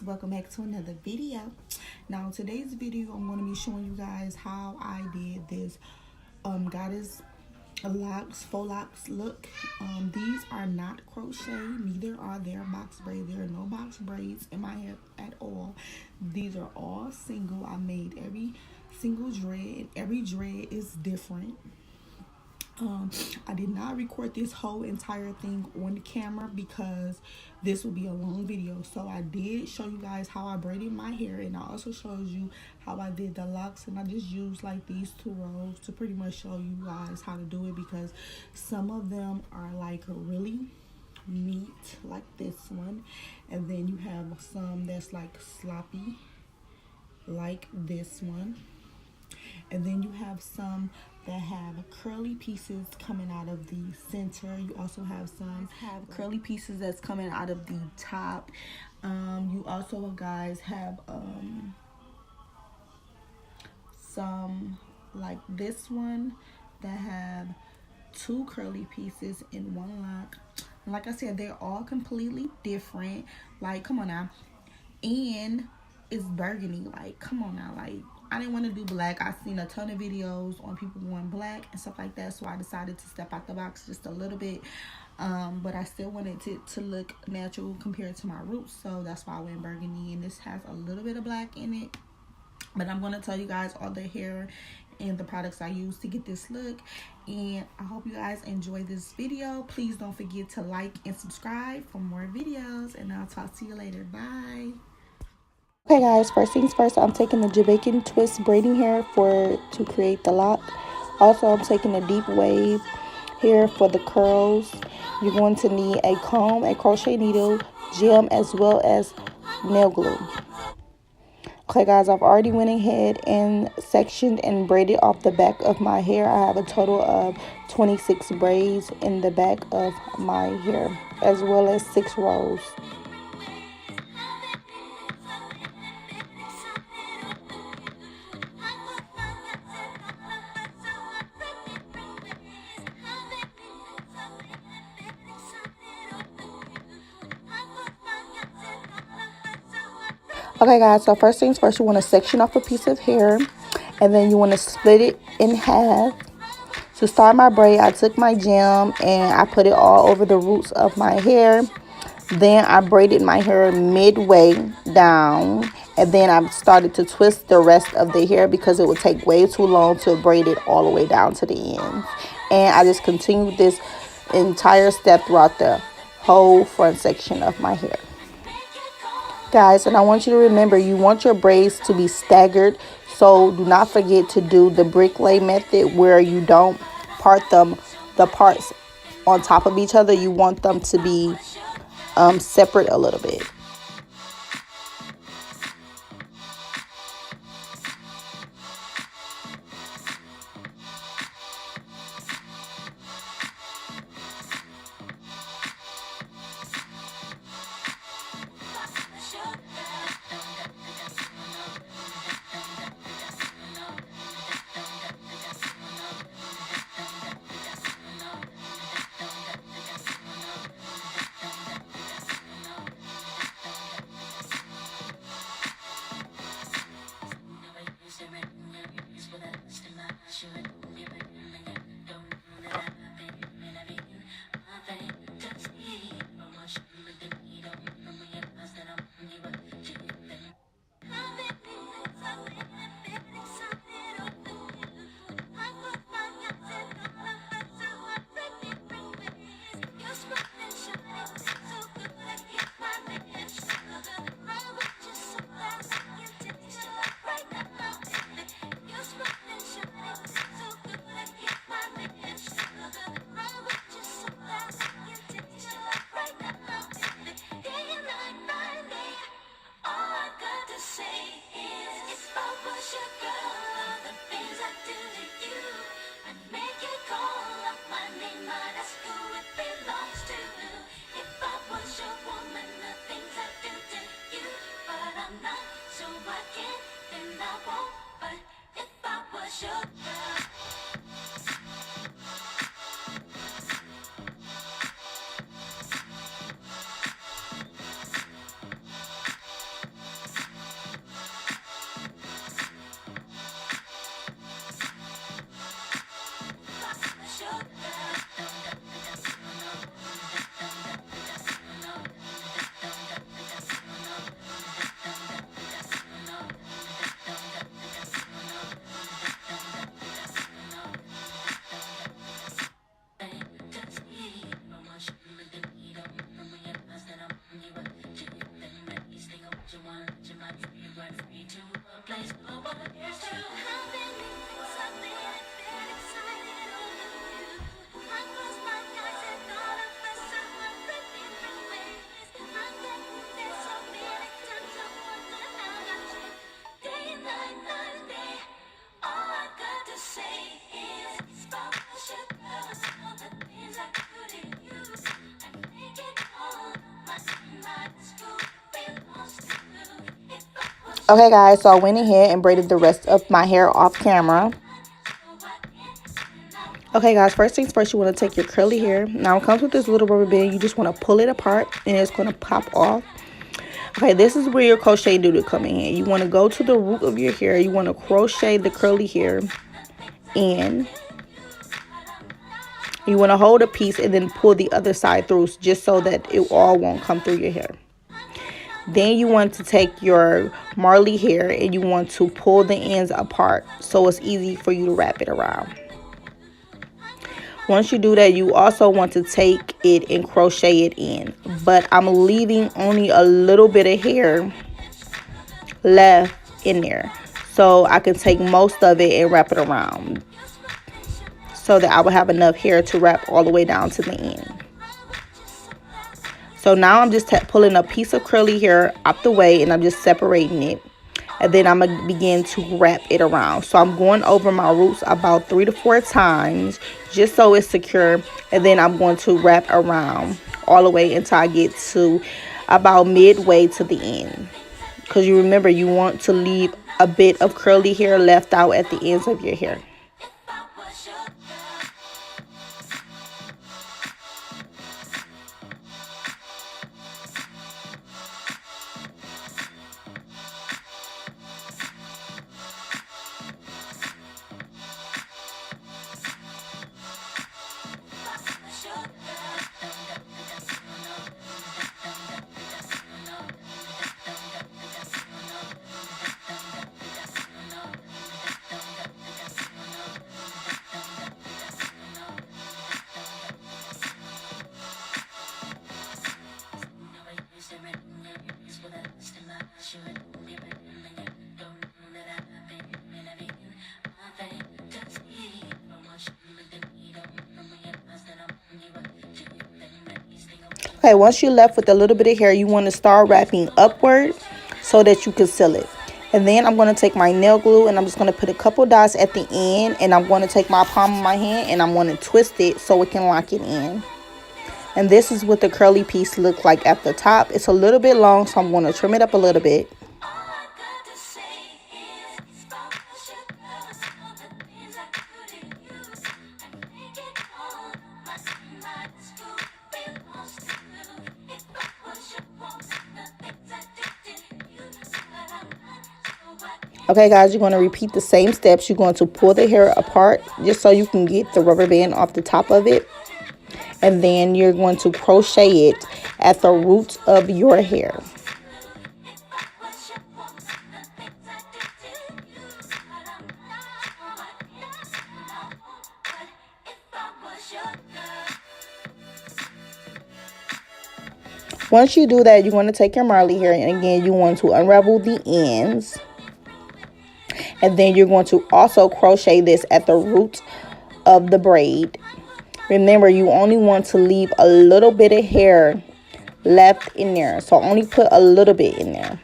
guys, welcome back to another video. Now in today's video I'm going to be showing you guys how I did this goddess locks, faux locks look. These are not crochet, neither are there box braids. There are no box braids in my hair at all. These are all single. I made every single dread, and every dread is different. I did not record this whole entire thing on the camera because this will be a long video. So I did show you guys how I braided my hair, and I also showed you how I did the locks, and I just used like these two rows to pretty much show you guys how to do it, because some of them are like really neat, like this one, and then you have some that's like sloppy, like this one. And then you have some that have curly pieces coming out of the center. You also have some curly pieces that's coming out of the top. You also guys have some like this one that have two curly pieces in one lock. And like I said, they're all completely different. Like, come on now. And it's burgundy. Like, come on now. Like, I didn't want to do black. I've seen a ton of videos on people wearing black and stuff like that, so I decided to step out the box just a little bit. But I still wanted it to look natural compared to my roots, so that's why I went burgundy. And this has a little bit of black in it. But I'm going to tell you guys all the hair and the products I use to get this look. And I hope you guys enjoy this video. Please don't forget to like and subscribe for more videos. And I'll talk to you later. Bye. Okay guys, first things first, I'm taking the Jamaican twist braiding hair to create the lock. Also, I'm taking a deep wave here for the curls. You're going to need a comb, a crochet needle, gem, as well as nail glue. Okay guys, I've already went ahead and sectioned and braided off the back of my hair. I have a total of 26 braids in the back of my hair, as well as 6 rows. Okay guys, so first things first, you want to section off a piece of hair, and then you want to split it in half. To start my braid, I took my gem and I put it all over the roots of my hair. Then I braided my hair midway down, and then I started to twist the rest of the hair because it would take way too long to braid it all the way down to the end. And I just continued this entire step throughout the whole front section of my hair. Guys, and I want you to remember, you want your braids to be staggered, so do not forget to do the brick lay method where you don't part the parts on top of each other. You want them to be separate a little bit. Okay guys, so I went ahead and braided the rest of my hair off camera. Okay guys, first things first, you want to take your curly hair. Now it comes with this little rubber band. You just want to pull it apart and it's going to pop off. Okay, this is where your crochet doodle come in. You want to go to the root of your hair. You want to crochet the curly hair in. You want to hold a piece and then pull the other side through just so that it all won't come through your hair. Then you want to take your Marley hair and you want to pull the ends apart so it's easy for you to wrap it around. Once you do that, you also want to take it and crochet it in. But I'm leaving only a little bit of hair left in there, so I can take most of it and wrap it around so that I will have enough hair to wrap all the way down to the end. So now I'm just pulling a piece of curly hair out the way and I'm just separating it. And then I'm going to begin to wrap it around. So I'm going over my roots about 3 to 4 times just so it's secure. And then I'm going to wrap around all the way until I get to about midway to the end. Because you remember, you want to leave a bit of curly hair left out at the ends of your hair. Okay, once you're left with a little bit of hair, you want to start wrapping upward so that you can seal it. And then I'm going to take my nail glue and I'm just going to put a couple dots at the end. And I'm going to take my palm of my hand and I'm going to twist it so it can lock it in. And this is what the curly piece looks like at the top. It's a little bit long, so I'm going to trim it up a little bit. Okay guys, you're going to repeat the same steps. You're going to pull the hair apart just so you can get the rubber band off the top of it. And then you're going to crochet it at the root of your hair. Once you do that, you're going to take your Marley hair and again you want to unravel the ends. And then you're going to also crochet this at the root of the braid. Remember, you only want to leave a little bit of hair left in there. So only put a little bit in there.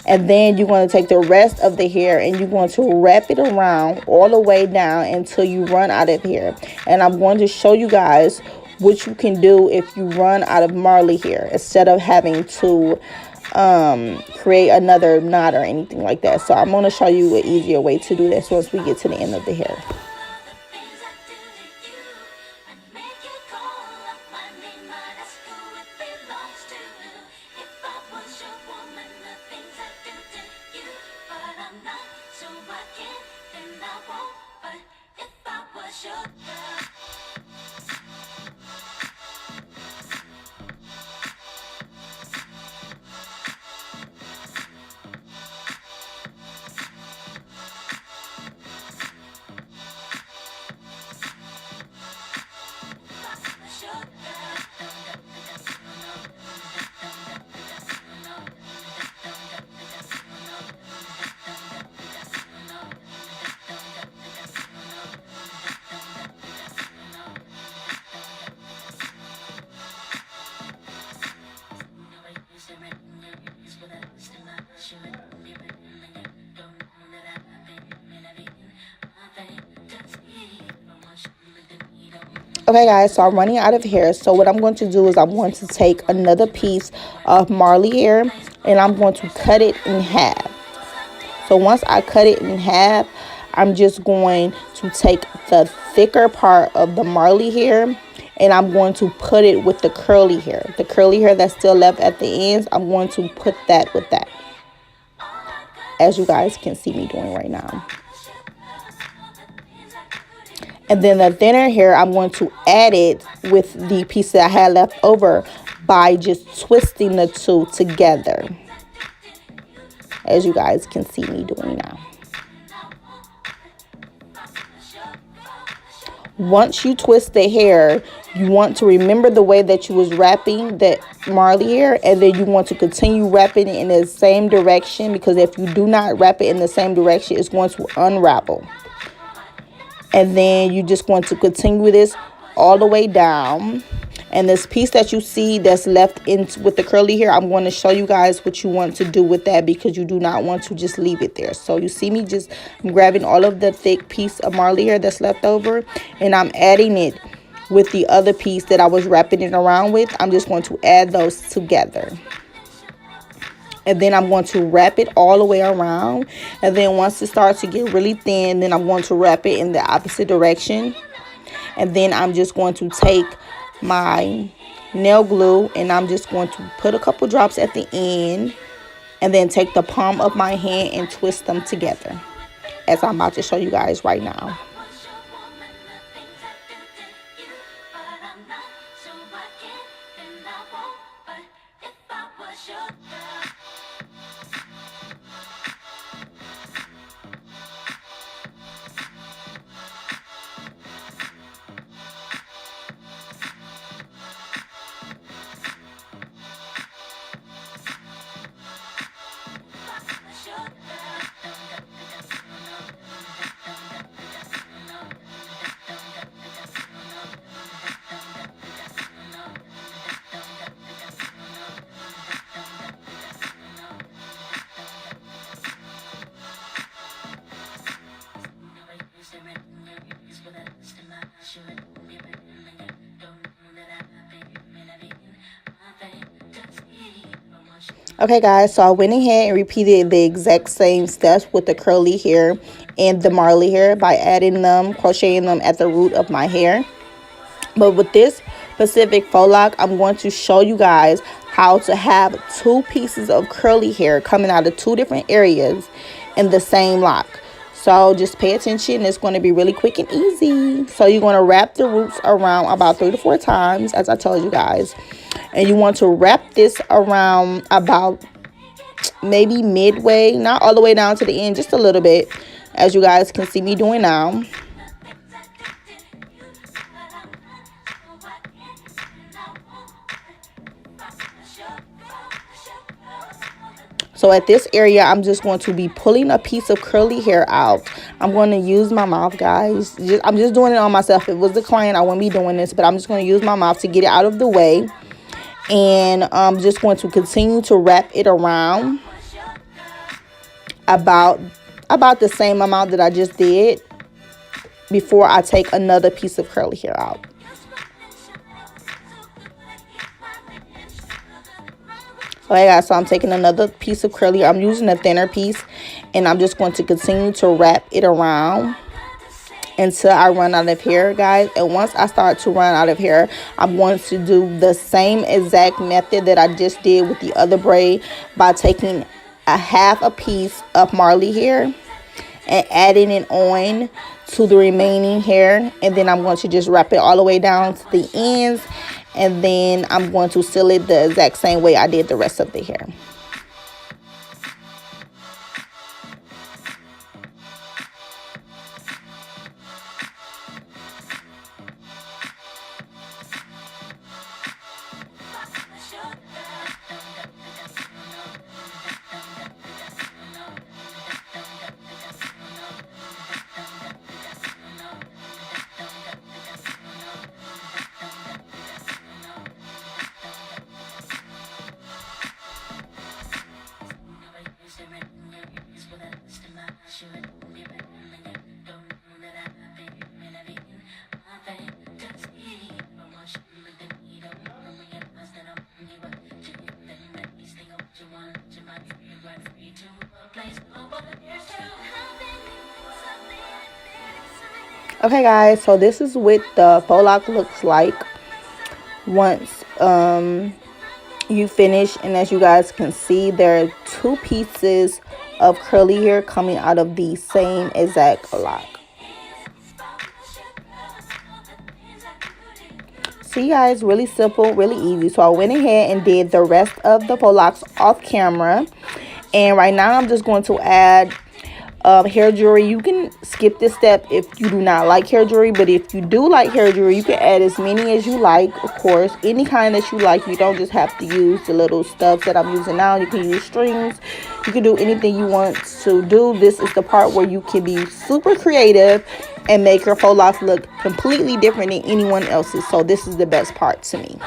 And then you're going to take the rest of the hair and you're going to wrap it around all the way down until you run out of hair. And I'm going to show you guys what you can do if you run out of Marley hair instead of having to create another knot or anything like that. So I'm going to show you an easier way to do this once we get to the end of the hair. Okay guys, so I'm running out of hair. So what I'm going to do is I'm going to take another piece of Marley hair and I'm going to cut it in half. So once I cut it in half, I'm just going to take the thicker part of the Marley hair and I'm going to put it with the curly hair. The curly hair that's still left at the ends, I'm going to put that with that, as you guys can see me doing right now. And then the thinner hair, I'm going to add it with the piece that I had left over by just twisting the two together, as you guys can see me doing now. Once you twist the hair, you want to remember the way that you was wrapping that Marley hair, and then you want to continue wrapping it in the same direction, because if you do not wrap it in the same direction, it's going to unravel. And then you just want to continue this all the way down. And this piece that you see that's left in with the curly hair, I'm going to show you guys what you want to do with that, because you do not want to just leave it there. So you see me just, I'm grabbing all of the thick piece of Marley hair that's left over, and I'm adding it with the other piece that I was wrapping it around with. I'm just going to add those together. And then I'm going to wrap it all the way around. And then once it starts to get really thin, then I'm going to wrap it in the opposite direction. And then I'm just going to take my nail glue and I'm just going to put a couple drops at the end. And then take the palm of my hand and twist them together, as I'm about to show you guys right now. Okay guys, so I went ahead and repeated the exact same steps with the curly hair and the Marley hair by adding them, crocheting them at the root of my hair. But with this specific faux lock, I'm going to show you guys how to have two pieces of curly hair coming out of two different areas in the same lock. So just pay attention. It's going to be really quick and easy. So you're going to wrap the roots around about 3 to 4 times, as I told you guys. And you want to wrap this around about maybe midway, not all the way down to the end, just a little bit, as you guys can see me doing now. So at this area, I'm just going to be pulling a piece of curly hair out. I'm going to use my mouth, guys. I'm just doing it on myself. If it was the client, I wouldn't be doing this, but I'm just going to use my mouth to get it out of the way. And I'm just going to continue to wrap it around about the same amount that I just did before I take another piece of curly hair out. Okay guys, so I'm taking another piece of curly hair. I'm using a thinner piece, and I'm just going to continue to wrap it around until I run out of hair, guys. And once I start to run out of hair, I'm going to do the same exact method that I just did with the other braid by taking half a piece of Marley hair and adding it on to the remaining hair. And then I'm going to just wrap it all the way down to the ends. And then I'm going to seal it the exact same way I did the rest of the hair. Okay guys, so this is what the faux lock looks like once you finish. And as you guys can see, there are two pieces of curly hair coming out of the same exact lock. See guys, really simple, really easy. So I went ahead and did the rest of the faux locks off camera, and right now I'm just going to add hair jewelry. You can skip this step if you do not like hair jewelry, but if you do like hair jewelry, you can add as many as you like. Of course, any kind that you like. You don't just have to use the little stuff that I'm using now. You can use strings. You can do anything you want to do. This is the part where you can be super creative and make your faux locks look completely different than anyone else's. So this is the best part to me.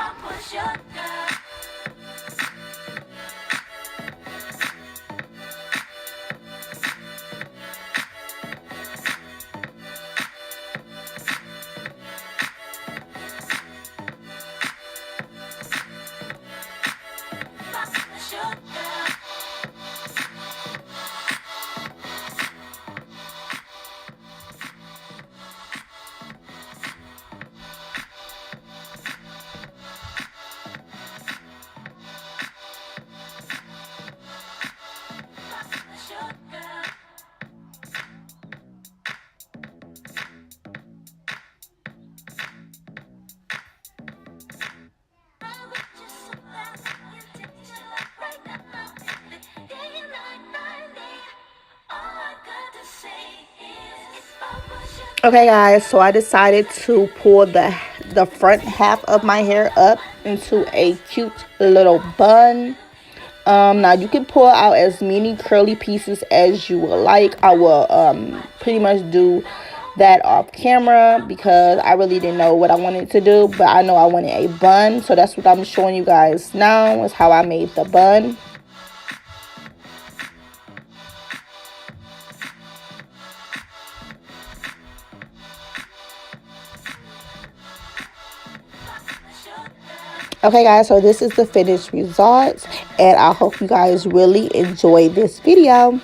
Okay guys, so I decided to pull the front half of my hair up into a cute little bun. Now you can pull out as many curly pieces as you would like. I will pretty much do that off camera because I really didn't know what I wanted to do, but I know I wanted a bun, so that's what I'm showing you guys now, is how I made the bun. Okay guys, so this is the finished results, and I hope you guys really enjoyed this video.